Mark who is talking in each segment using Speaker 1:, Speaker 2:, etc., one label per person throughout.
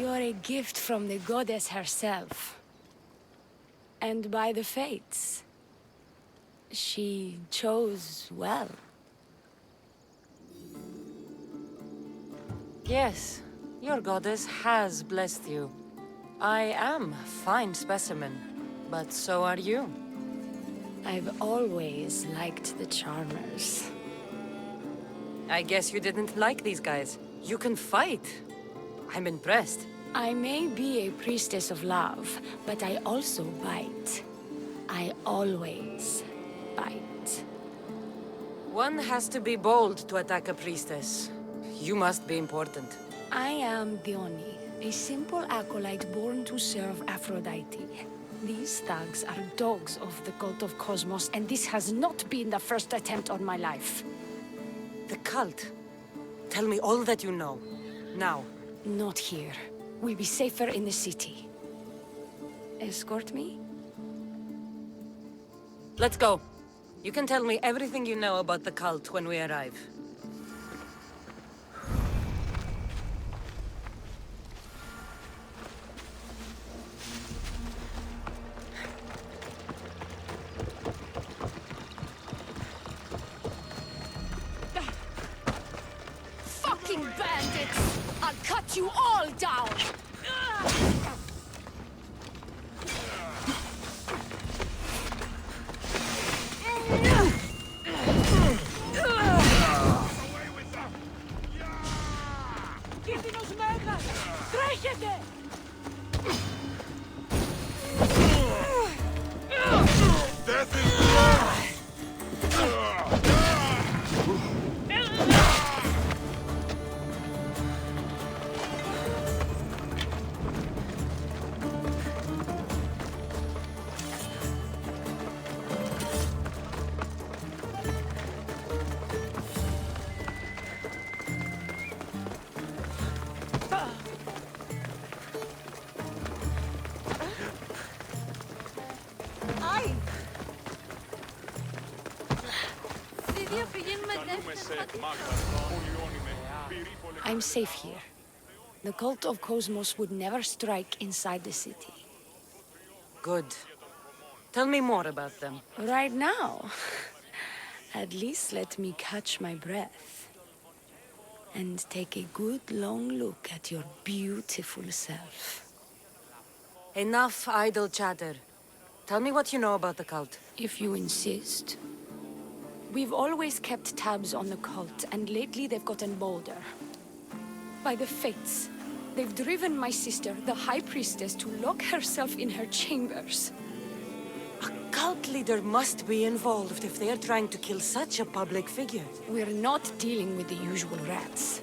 Speaker 1: You're a gift from the goddess herself. And by the fates. She chose well.
Speaker 2: Yes, your goddess has blessed you. I am a fine specimen, but so are you.
Speaker 1: I've always liked the Charmers.
Speaker 2: I guess you didn't like these guys. You can fight. I'm impressed.
Speaker 1: I may be a priestess of love, but I also bite. I always bite.
Speaker 2: One has to be bold to attack a priestess. You must be important.
Speaker 1: I am DIONA, a simple acolyte born to serve Aphrodite. These thugs are dogs of the cult of Cosmos, and this has not been the first attempt on my life.
Speaker 2: The cult. Tell me all that you know. Now.
Speaker 1: Not here. We'll be safer in the city. Escort me?
Speaker 2: Let's go. You can tell me everything you know about the cult when we arrive.
Speaker 1: Fucking bandits! I'll cut you all down! I'm safe here. The cult of Cosmos would never strike inside the city.
Speaker 2: Good. Tell me more about them.
Speaker 1: Right now? At least let me catch my breath. And take a good long look at your beautiful self.
Speaker 2: Enough idle chatter. Tell me what you know about the cult.
Speaker 1: If you insist. We've always kept tabs on the cult, and lately they've gotten bolder. By the fates, they've driven my sister, the High Priestess, to lock herself in her chambers.
Speaker 2: A cult leader must be involved if they are trying to kill such a public figure.
Speaker 1: We're not dealing with the usual rats.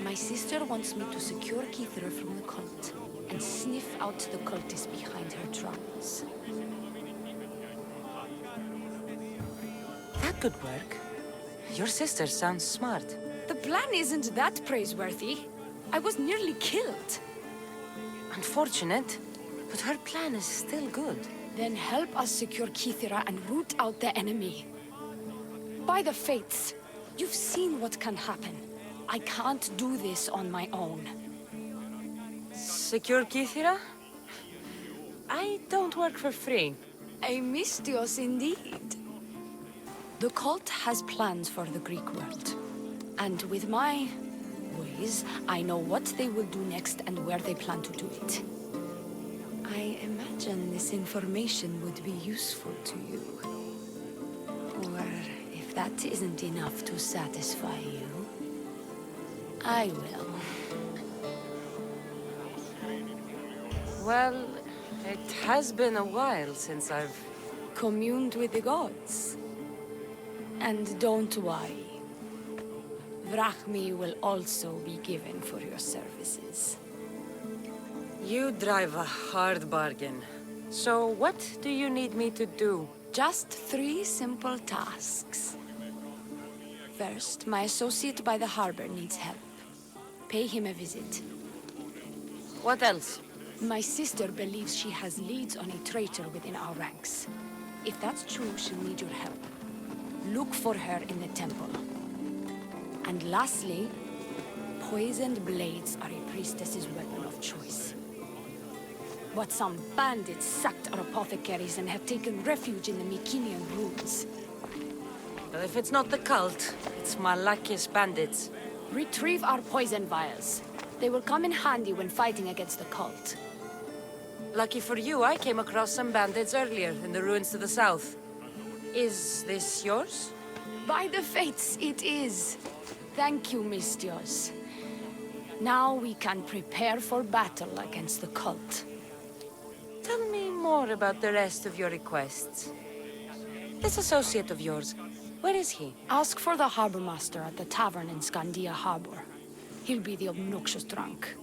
Speaker 1: My sister wants me to secure Keithra from the cult, and sniff out the cultists behind her troubles.
Speaker 2: That could work. Your sister sounds smart.
Speaker 1: The plan isn't that praiseworthy. I was nearly killed.
Speaker 2: Unfortunate, but her plan is still good.
Speaker 1: Then help us secure Keithra and root out the enemy. By the fates, you've seen what can happen. I can't do this on my own.
Speaker 2: Secure Keithra? I don't work for free.
Speaker 1: A mystios indeed. The cult has plans for the Greek world. And with my ways, I know what they will do next and where they plan to do it. I imagine this information would be useful to you. Or if that isn't enough to satisfy you, I will.
Speaker 2: Well, it has been a while since I've
Speaker 1: communed with the gods. And don't worry. Vrachmi will also be given for your services.
Speaker 2: You drive a hard bargain. So what do you need me to do?
Speaker 1: Just 3 simple tasks. First, my associate by the harbor needs help. Pay him a visit.
Speaker 2: What else?
Speaker 1: My sister believes she has leads on a traitor within our ranks. If that's true, she'll need your help. Look for her in the temple. And lastly, poisoned blades are a priestess's weapon of choice. But some bandits sacked our apothecaries and have taken refuge in the Mycenian ruins.
Speaker 2: Well, if it's not the cult, it's Malaki's bandits.
Speaker 1: Retrieve our poison vials. They will come in handy when fighting against the cult.
Speaker 2: Lucky for you, I came across some bandits earlier in the ruins to the south. Is this yours?
Speaker 1: By the fates, it is. Thank you, Mistios. Now we can prepare for battle against the cult.
Speaker 2: Tell me more about the rest of your requests. This associate of yours, where is he?
Speaker 1: Ask for the harbor master at the tavern in Scandia Harbor. He'll be the obnoxious drunk.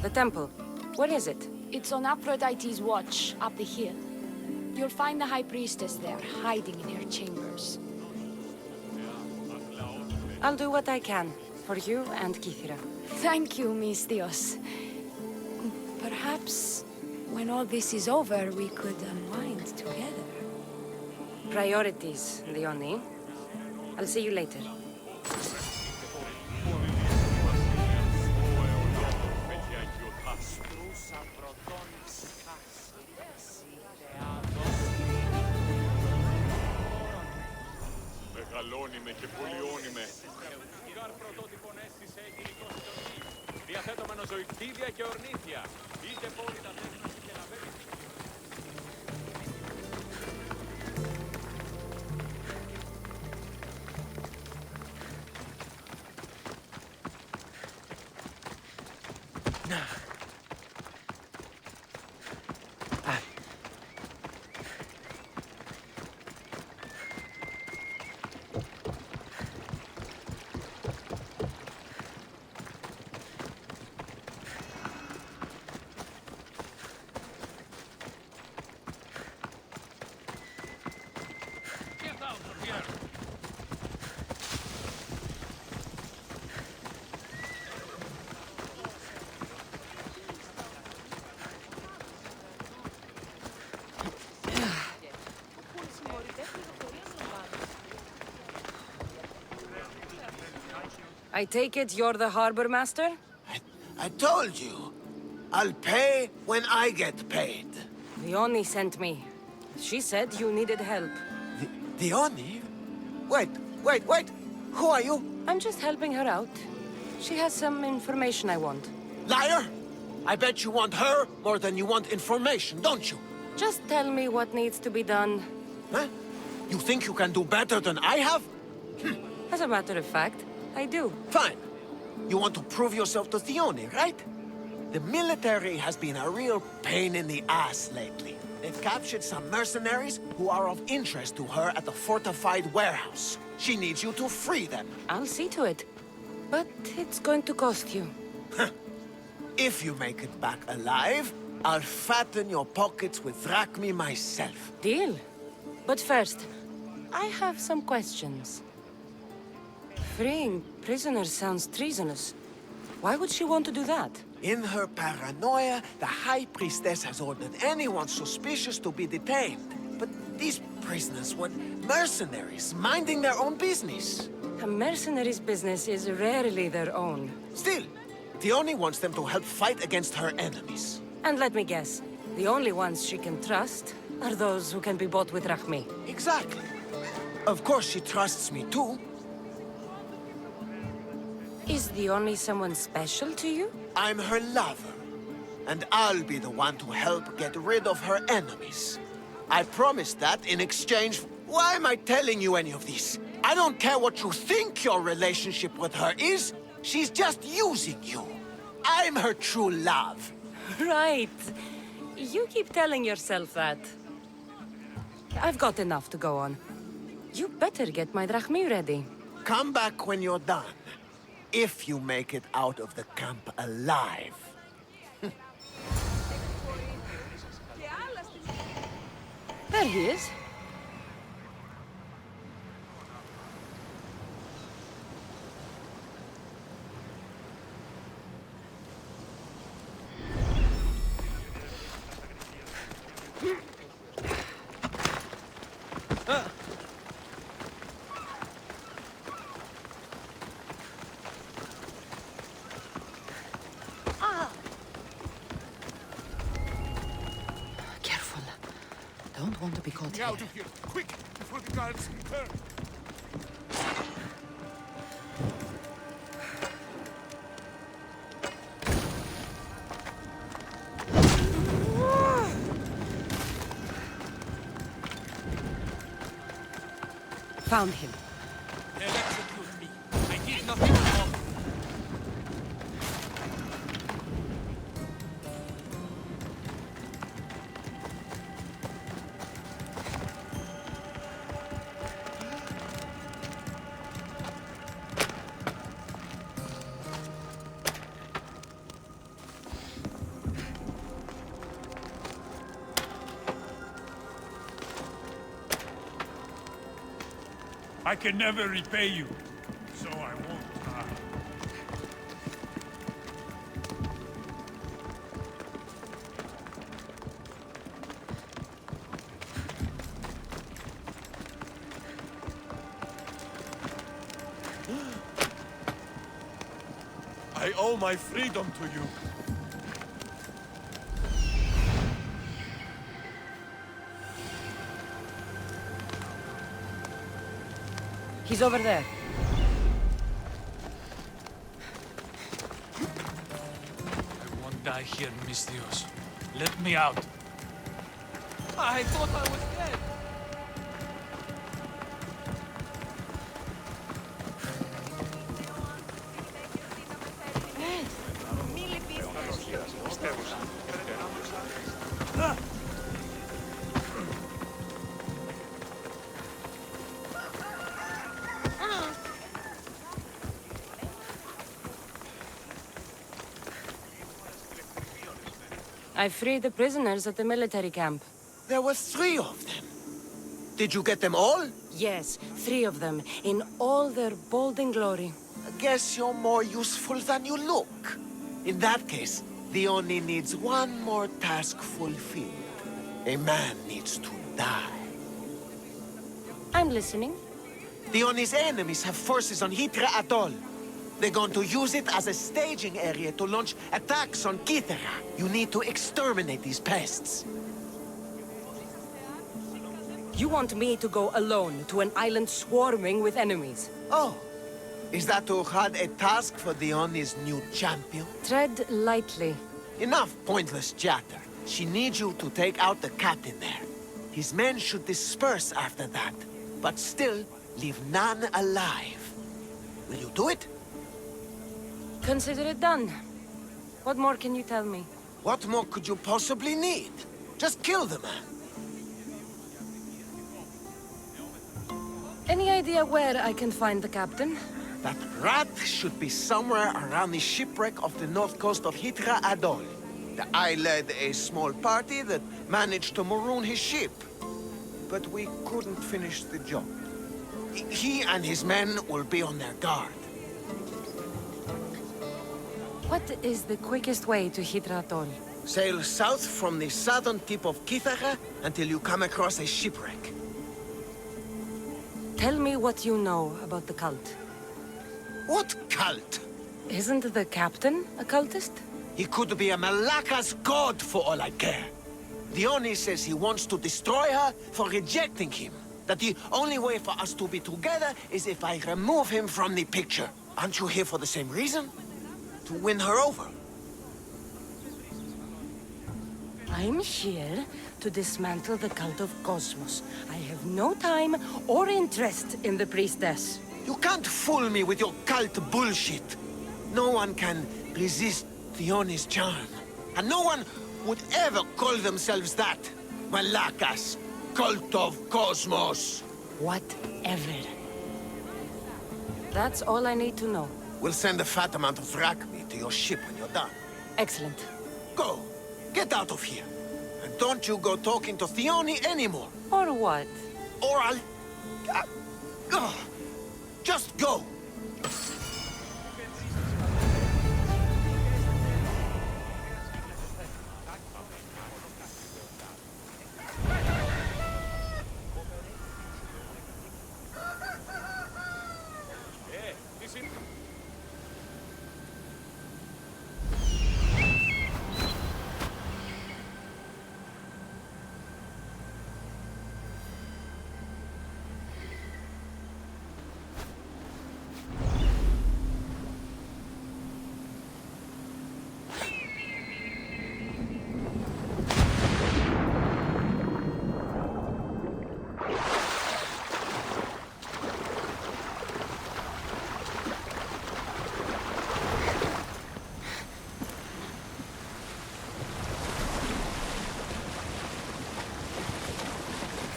Speaker 2: The temple, where is it?
Speaker 1: It's on Aphrodite's watch, up the hill. You'll find the High Priestess there, hiding in her chambers.
Speaker 2: I'll do what I can, for you and Kithira.
Speaker 1: Thank you, Mistios. Perhaps, when all this is over, we could unwind together.
Speaker 2: Priorities, Leonie. I'll see you later.
Speaker 3: Μεγαλώνει και πολιώνει με. Πρωτότυπον αίσθησε εγγυητός διαθέτωμενο ζωηκτήδια και ορνήθια. Είτε πόλη τα τέχνα και να βέλει.
Speaker 2: I take it you're the harbor master?
Speaker 4: I told you. I'll pay when I get paid.
Speaker 2: Leonie sent me. She said you needed help.
Speaker 4: DIONA? Wait. Who are you?
Speaker 2: I'm just helping her out. She has some information I want.
Speaker 4: Liar! I bet you want her more than you want information, don't you?
Speaker 2: Just tell me what needs to be done.
Speaker 4: Huh? You think you can do better than I have?
Speaker 2: As a matter of fact, I do.
Speaker 4: Fine. You want to prove yourself to DIONA, right? The military has been a real pain in the ass lately. They've captured some mercenaries who are of interest to her at the fortified warehouse. She needs you to free them.
Speaker 2: I'll see to it. But it's going to cost you.
Speaker 4: If you make it back alive, I'll fatten your pockets with drachmi myself.
Speaker 2: Deal. But first, I have some questions. Freeing prisoners sounds treasonous. Why would she want to do that?
Speaker 4: In her paranoia, the High Priestess has ordered anyone suspicious to be detained. But these prisoners were mercenaries, minding their own business.
Speaker 2: A mercenary's business is rarely their own.
Speaker 4: Still, DIONA wants them to help fight against her enemies.
Speaker 2: And let me guess, the only ones she can trust are those who can be bought with drachmi.
Speaker 4: Exactly. Of course she trusts me too.
Speaker 2: Is the only someone special to you?
Speaker 4: I'm her lover. And I'll be the one to help get rid of her enemies. I promised that in exchange. Why am I telling you any of this? I don't care what you think your relationship with her is. She's just using you. I'm her true love.
Speaker 2: Right. You keep telling yourself that. I've got enough to go on. You better get my drachmi ready.
Speaker 4: Come back when you're done. If you make it out of the camp alive.
Speaker 2: There he is. don't want to be caught
Speaker 5: Get
Speaker 2: here.
Speaker 5: out of here, quick, before the guards return.
Speaker 2: Found him.
Speaker 5: They'll execute me. I did nothing wrong. I can never repay you, so I won't try. I owe my freedom to you.
Speaker 2: He's over there.
Speaker 5: I won't die here, Mistios. Let me out. I thought I was dead.
Speaker 2: I freed the prisoners at the military camp.
Speaker 4: There were 3 of them. Did you get them all?
Speaker 2: Yes, 3 of them, in all their bold glory.
Speaker 4: I guess you're more useful than you look. In that case, the Oni needs one more task fulfilled. A man needs to die.
Speaker 2: I'm listening.
Speaker 4: The Oni's enemies have forces on Hitra Atoll. They're going to use it as a staging area to launch attacks on Kithera. You need to exterminate these pests.
Speaker 2: You want me to go alone to an island swarming with enemies?
Speaker 4: Oh, is that Uhad a task for the Oni's new champion?
Speaker 2: Tread lightly.
Speaker 4: Enough pointless chatter. She needs you to take out the captain there. His men should disperse after that, but still leave none alive. Will you do it?
Speaker 2: Consider it done. What more can you tell me?
Speaker 4: What more could you possibly need? Just kill the man.
Speaker 2: Any idea where I can find the captain?
Speaker 4: That rat should be somewhere around the shipwreck off the north coast of Hitra Atoll. I led a small party that managed to maroon his ship. But we couldn't finish the job. He and his men will be on their guard.
Speaker 2: What is the quickest way to Hitra Atoll?
Speaker 4: Sail south from the southern tip of Kithara until you come across a shipwreck.
Speaker 2: Tell me what you know about the cult.
Speaker 4: What cult?
Speaker 2: Isn't the captain a cultist?
Speaker 4: He could be a Malaka's god for all I care. The Oni says he wants to destroy her for rejecting him. That the only way for us to be together is if I remove him from the picture. Aren't you here for the same reason? To win her over?
Speaker 2: I'm here to dismantle the cult of Cosmos. I have no time or interest in the priestess.
Speaker 4: You can't fool me with your cult bullshit. No one can resist Theoni's charm. And no one would ever call themselves that. Malakas, cult of Cosmos.
Speaker 2: Whatever. That's all I need to know.
Speaker 4: We'll send a fat amount of drachmi to your ship when you're done.
Speaker 2: Excellent.
Speaker 4: Go. Get out of here. And don't you go talking to Theoni anymore.
Speaker 2: Or what?
Speaker 4: Or I'll... just go.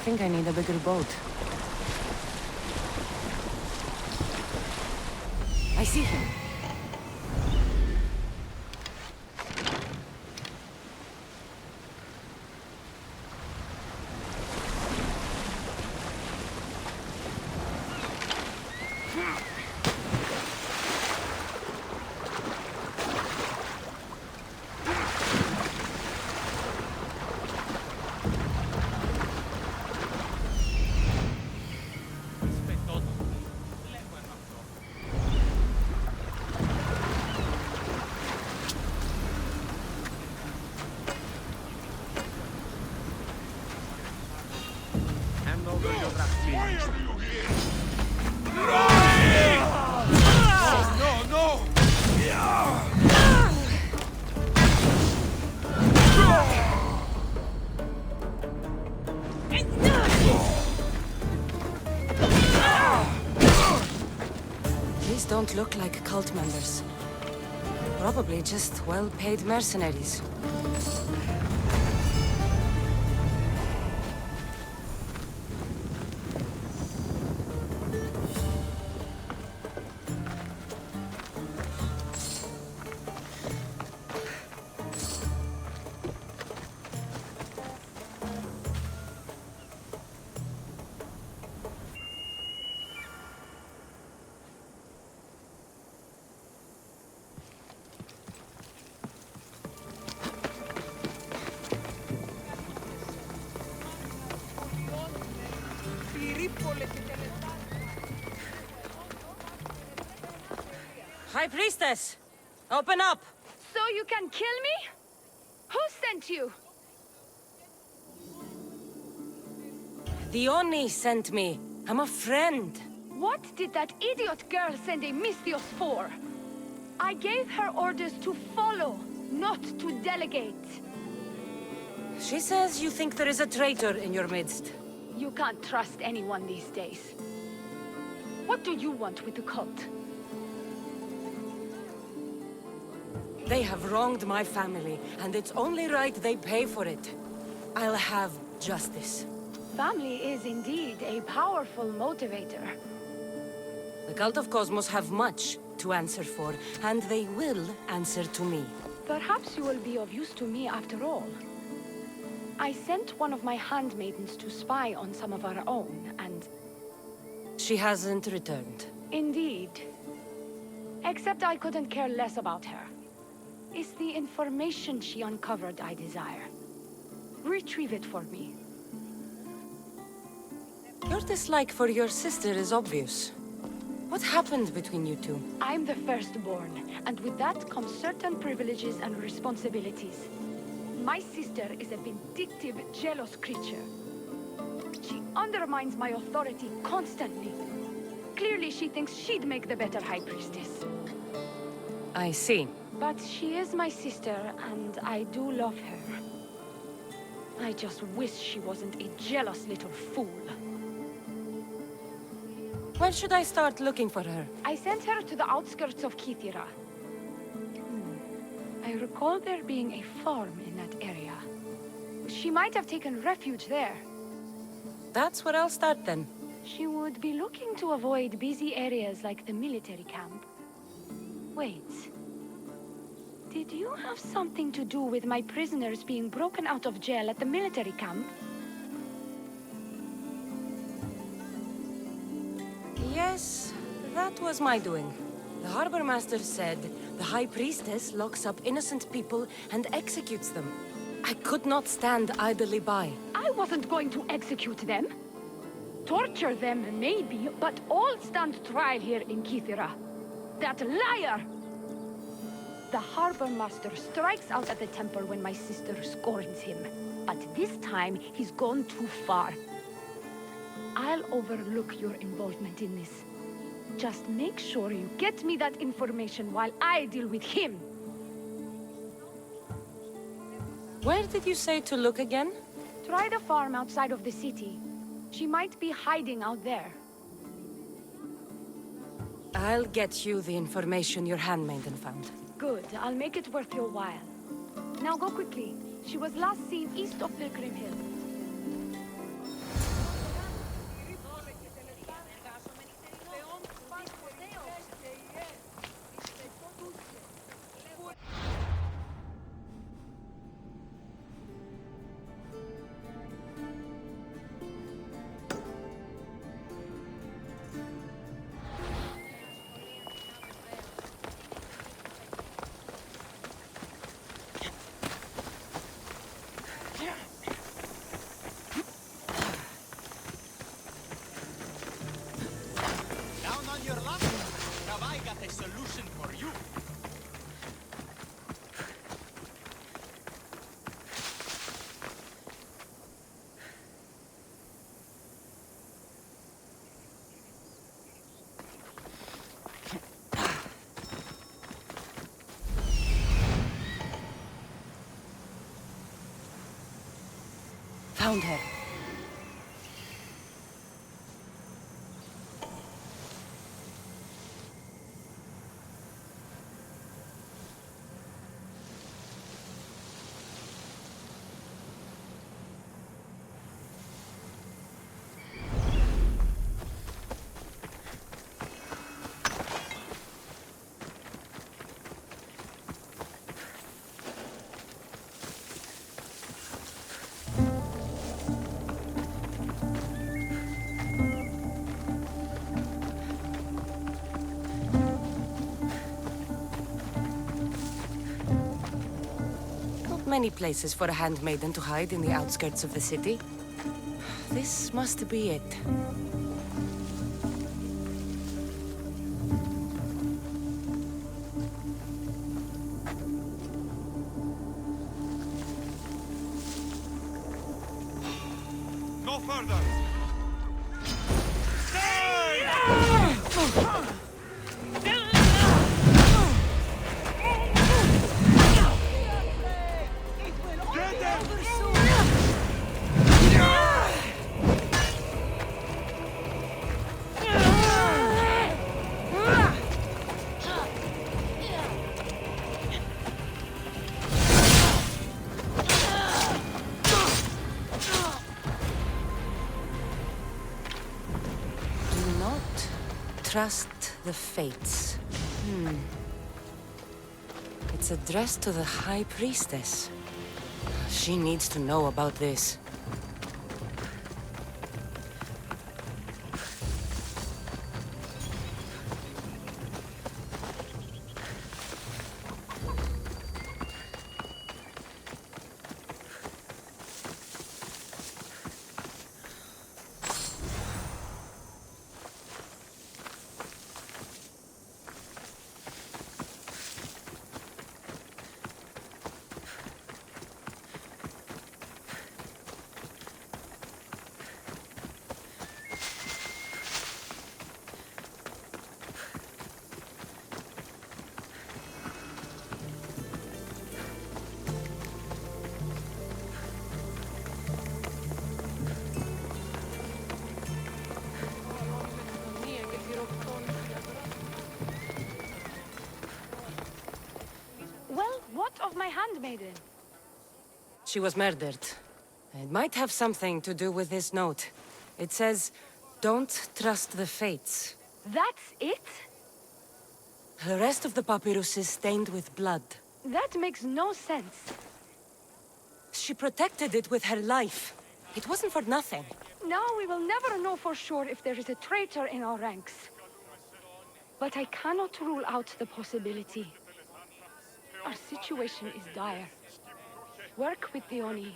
Speaker 2: think I need a bigger boat. I see him. These don't look like cult members. Probably just well-paid mercenaries. High Priestess! Open up!
Speaker 1: So you can kill me? Who sent you?
Speaker 2: DIONA sent me. I'm a friend.
Speaker 1: What did that idiot girl send a Misthios for? I gave her orders to follow, not to delegate.
Speaker 2: She says you think there is a traitor in your midst.
Speaker 1: You can't trust anyone these days. What do you want with the cult?
Speaker 2: They have wronged my family, and it's only right they pay for it. I'll have justice.
Speaker 1: Family is indeed a powerful motivator.
Speaker 2: The Cult of Cosmos have much to answer for, and they will answer to me.
Speaker 1: Perhaps you will be of use to me after all. I sent one of my handmaidens to spy on some of our own, and...
Speaker 2: She hasn't returned.
Speaker 1: Indeed. Except I couldn't care less about her. It's the information she uncovered I desire. Retrieve it for me.
Speaker 2: Your dislike for your sister is obvious. What happened between you two?
Speaker 1: I'm the firstborn, and with that comes certain privileges and responsibilities. My sister is a vindictive, jealous creature. She undermines my authority constantly. Clearly she thinks she'd make the better High Priestess.
Speaker 2: I see.
Speaker 1: But she is my sister, and I do love her. I just wish she wasn't a jealous little fool.
Speaker 2: Where should I start looking for her?
Speaker 1: I sent her to the outskirts of Kythera. I recall there being a farm in that area. She might have taken refuge there.
Speaker 2: That's where I'll start then.
Speaker 1: She would be looking to avoid busy areas like the military camp. Wait. Did you have something to do with my prisoners being broken out of jail at the military camp?
Speaker 2: Yes, that was my doing. The Harbor Master said the High Priestess locks up innocent people and executes them. I could not stand idly by.
Speaker 1: I wasn't going to execute them. Torture them, maybe, but all stand trial here in Kythera. That liar! The Harbor Master strikes out at the temple when my sister scorns him. But this time, he's gone too far. I'll overlook your involvement in this. Just make sure you get me that information while I deal with him.
Speaker 2: Where did you say to look again?
Speaker 1: Try the farm outside of the city. She might be hiding out there.
Speaker 2: I'll get you the information your handmaiden found.
Speaker 1: Good. I'll make it worth your while. Now go quickly. She was last seen east of Pilgrim Hill.
Speaker 2: found her. Many places for a handmaiden to hide in the outskirts of the city. This must be it.
Speaker 3: No further!
Speaker 2: Trust the fates. It's addressed to the High Priestess. She needs to know about this.
Speaker 1: Well, what of my handmaiden?
Speaker 2: She was murdered. It might have something to do with this note. It says, "Don't trust the fates."
Speaker 1: That's it?
Speaker 2: The rest of the papyrus is stained with blood.
Speaker 1: That makes no sense.
Speaker 2: She protected it with her life. It wasn't for nothing.
Speaker 1: Now we will never know for sure if there is a traitor in our ranks. But I cannot rule out the possibility. Our situation is dire. Work with DIONA.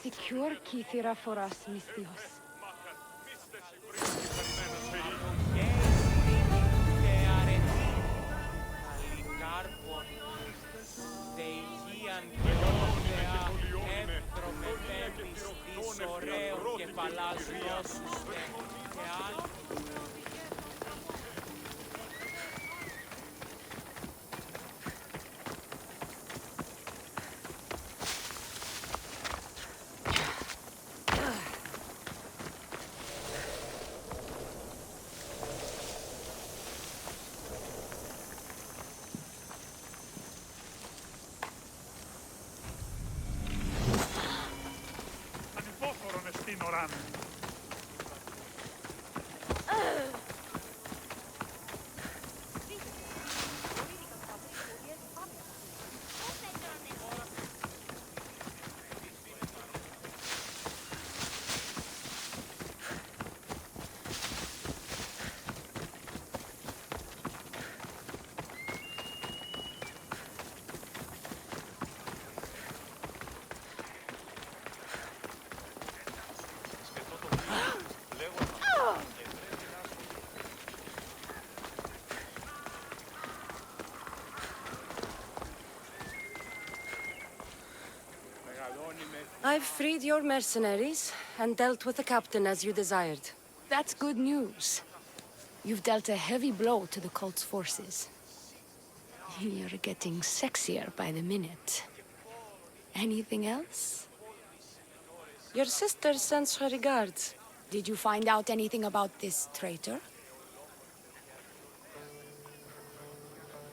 Speaker 1: Secure Kythera for us, Misthios.
Speaker 2: I've freed your mercenaries and dealt with the captain as you desired.
Speaker 1: That's good news. You've dealt a heavy blow to the cult's forces. You're getting sexier by the minute. Anything else?
Speaker 2: Your sister sends her regards.
Speaker 1: Did you find out anything about this traitor?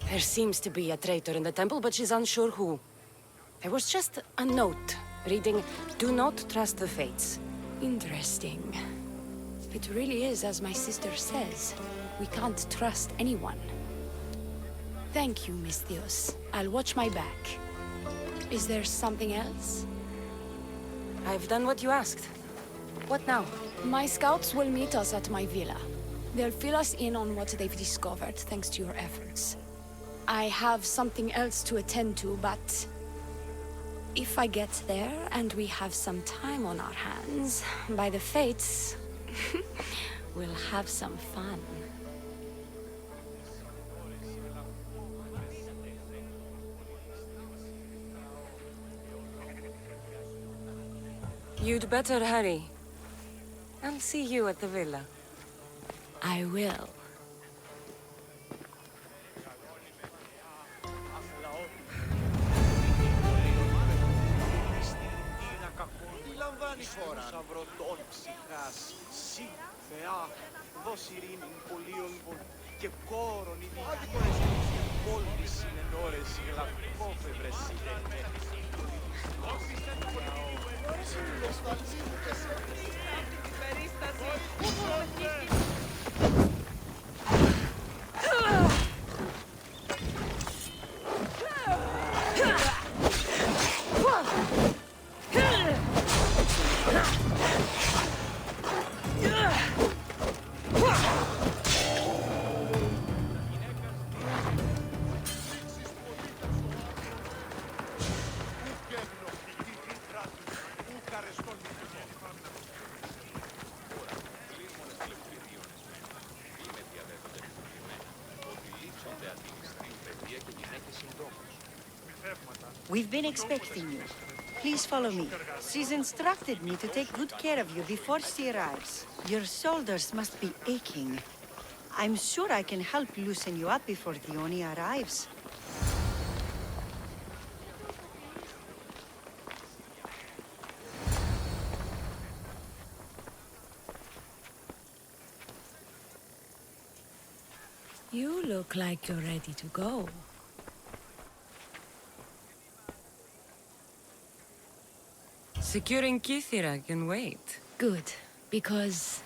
Speaker 2: There seems to be a traitor in the temple, but she's unsure who. There was just a note reading, "Do not trust the fates."
Speaker 1: Interesting. It really is as my sister says. We can't trust anyone. Thank you, Misthios. I'll watch my back. Is there something else?
Speaker 2: I've done what you asked. What now?
Speaker 1: My scouts will meet us at my villa. They'll fill us in on what they've discovered, thanks to your efforts. I have something else to attend to, but... if I get there and we have some time on our hands, by the fates, we'll have some fun.
Speaker 2: You'd better hurry. I'll see you at the villa.
Speaker 1: I will.
Speaker 6: We've been expecting you. Please follow me. She's instructed me to take good care of you before she arrives. Your shoulders must be aching. I'm sure I can help loosen you up before DIONA arrives.
Speaker 1: You look like you're ready to go.
Speaker 2: Securing Kithira can wait.
Speaker 1: Good, because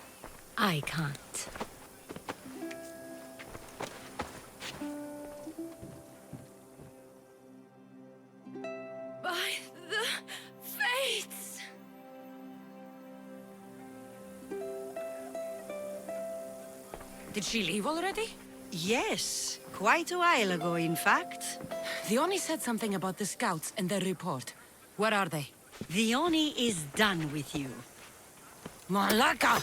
Speaker 1: I can't. By the fates!
Speaker 2: Did she leave already?
Speaker 6: Yes, quite a while ago, in fact.
Speaker 2: DIONA said something about the scouts and their report. Where are they?
Speaker 6: DIONA is done with you.
Speaker 2: Malaka!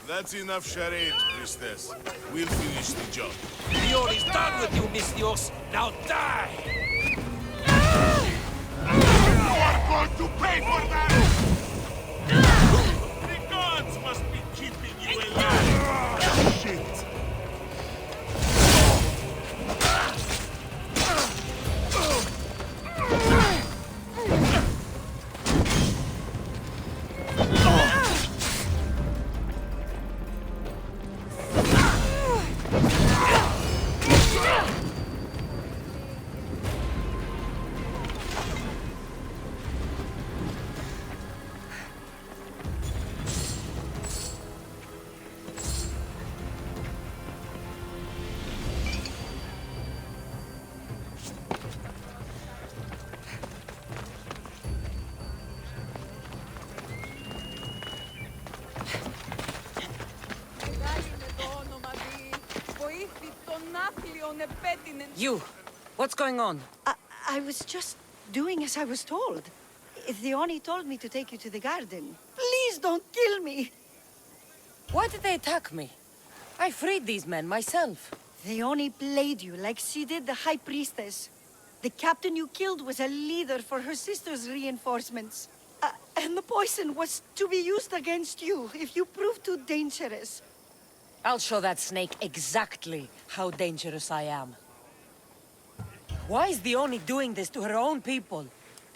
Speaker 7: That's enough charade, priestess. We'll finish the job.
Speaker 5: DIONA's done with you, Misthios. Now die!
Speaker 7: You are going to pay for that! The gods must be keeping you alive! Shit!
Speaker 2: You! What's going on?
Speaker 6: I was just doing as I was told. DIONA told me to take you to the garden. Please don't kill me!
Speaker 2: Why did they attack me? I freed these men myself.
Speaker 6: DIONA played you like she did the High Priestess. The captain you killed was a leader for her sister's reinforcements. And the poison was to be used against you if you prove too dangerous.
Speaker 2: I'll show that snake exactly how dangerous I am. Why is DIONA doing this to her own people?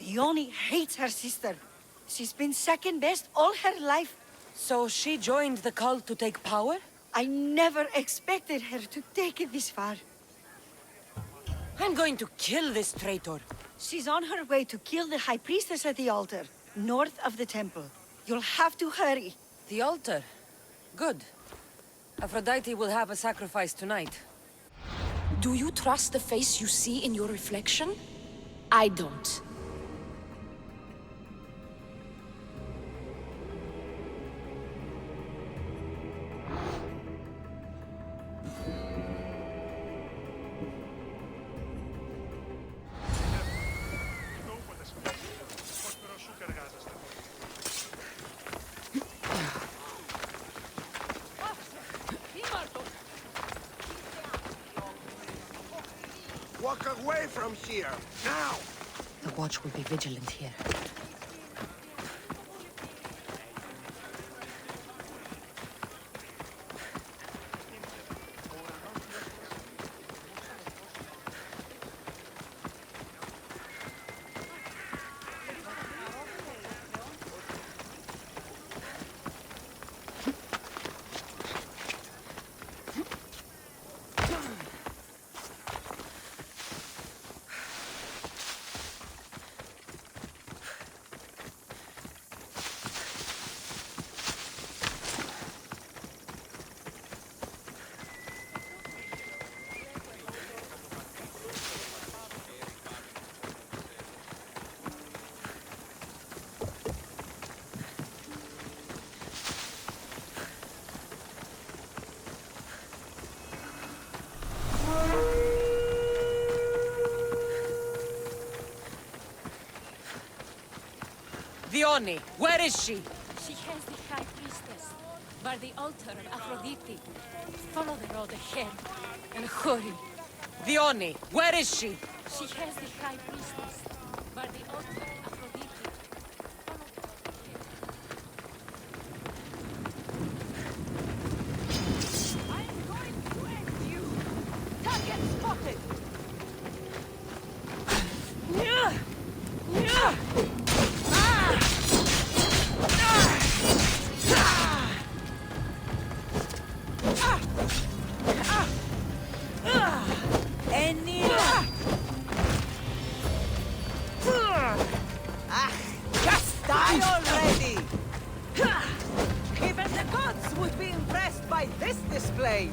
Speaker 6: DIONA hates her sister. She's been second best all her life.
Speaker 2: So she joined the cult to take power?
Speaker 6: I never expected her to take it this far.
Speaker 2: I'm going to kill this traitor.
Speaker 6: She's on her way to kill the High Priestess at the altar, north of the temple. You'll have to hurry.
Speaker 2: The altar? Good. Aphrodite will have a sacrifice tonight.
Speaker 1: Do you trust the face you see in your reflection? I don't.
Speaker 4: Walk away from here, now!
Speaker 2: The watch will be vigilant here. DIONA, where is she?
Speaker 1: She has the High Priestess, by the altar of Aphrodite. Follow the road ahead, and hurry.
Speaker 2: DIONA, where is she?
Speaker 1: She has the High Priestess, by the altar of Aphrodite. I'm going to end you! Target spotted!
Speaker 6: Just die already! Even the gods would be impressed by this display!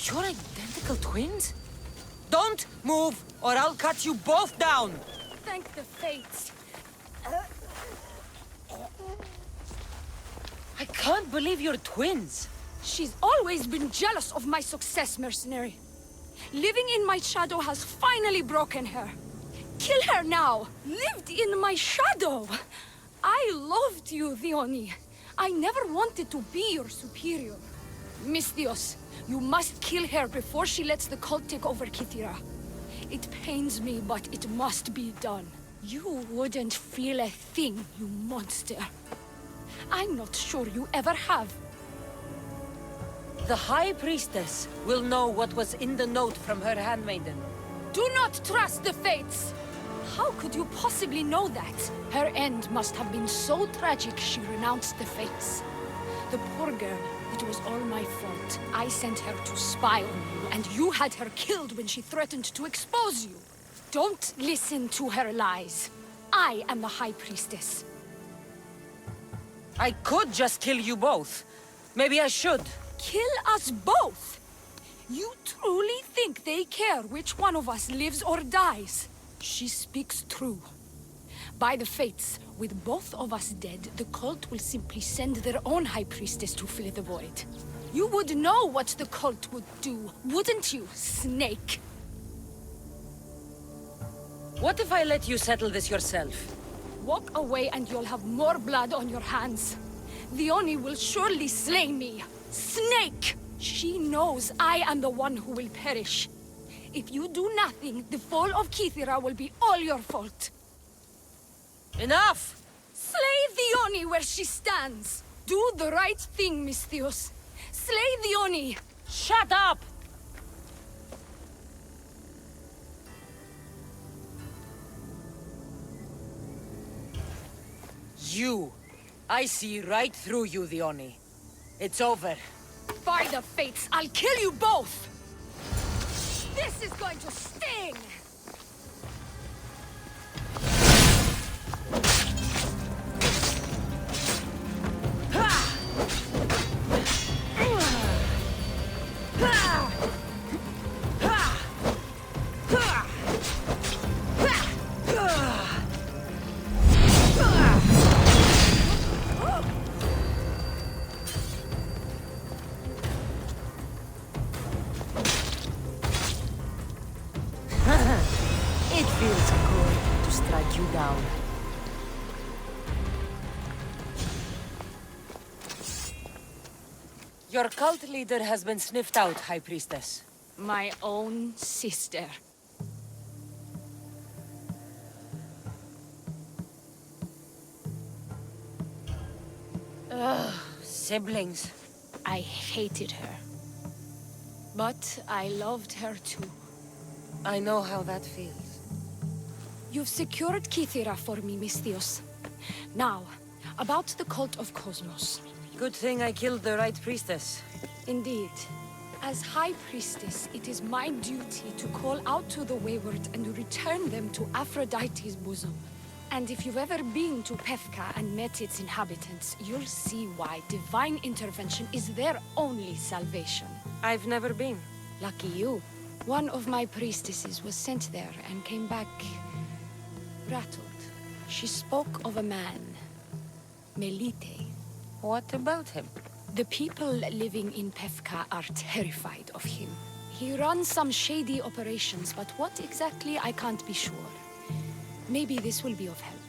Speaker 2: You're identical twins? Don't move, or I'll cut you both down!
Speaker 1: Thank the fates.
Speaker 2: I can't believe you're twins.
Speaker 1: She's always been jealous of my success, mercenary. Living in my shadow has finally broken her. Kill her now! Lived in my shadow! I loved you, DIONA. I never wanted to be your superior. Misthios, you must kill her before she lets the cult take over Kythera. It pains me, but it must be done. You wouldn't feel a thing, you monster. I'm not sure you ever have.
Speaker 2: The High Priestess will know what was in the note from her handmaiden.
Speaker 1: Do not trust the fates! How could you possibly know that? Her end must have been so tragic she renounced the fates. The poor girl, it was all my fault. I sent her to spy on you, and you had her killed when she threatened to expose you. Don't listen to her lies. I am the High Priestess.
Speaker 2: I could just kill you both. Maybe I should.
Speaker 1: Kill us both? You truly think they care which one of us lives or dies? She speaks true. By the fates, with both of us dead, the cult will simply send their own High Priestess to fill the void. You would know what the cult would do, wouldn't you, Snake?
Speaker 2: What if I let you settle this yourself?
Speaker 1: Walk away and you'll have more blood on your hands. The Oni will surely slay me. Snake! She knows I am the one who will perish. If you do nothing, the fall of Kithira will be all your fault.
Speaker 2: Enough!
Speaker 1: Slay the Oni where she stands. Do the right thing, Misthios. Slay the Oni.
Speaker 2: Shut up! You! I see right through you, the Oni. It's over.
Speaker 1: By the fates, I'll kill you both! This is going to sting!
Speaker 2: It feels good to strike you down. Your cult leader has been sniffed out, High Priestess.
Speaker 1: My own sister.
Speaker 2: Siblings.
Speaker 1: I hated her. But I loved her too.
Speaker 2: I know how that feels.
Speaker 1: You've secured Kithira for me, Misthios. Now, about the cult of Cosmos.
Speaker 2: Good thing I killed the right priestess.
Speaker 1: Indeed. As High Priestess, it is my duty to call out to the wayward and return them to Aphrodite's bosom. And if you've ever been to Pefka and met its inhabitants, you'll see why divine intervention is their only salvation.
Speaker 2: I've never been.
Speaker 1: Lucky you. One of my priestesses was sent there and came back rattled. She spoke of a man, Melite.
Speaker 2: What about him?
Speaker 1: The people living in Pefka are terrified of him. He runs some shady operations, but what exactly I can't be sure. Maybe this will be of help.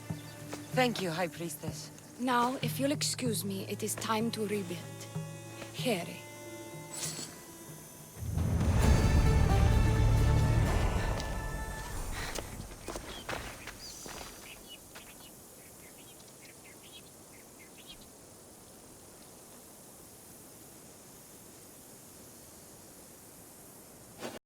Speaker 2: Thank you, High Priestess.
Speaker 1: Now, if you'll excuse me, it is time to rebuild. Here,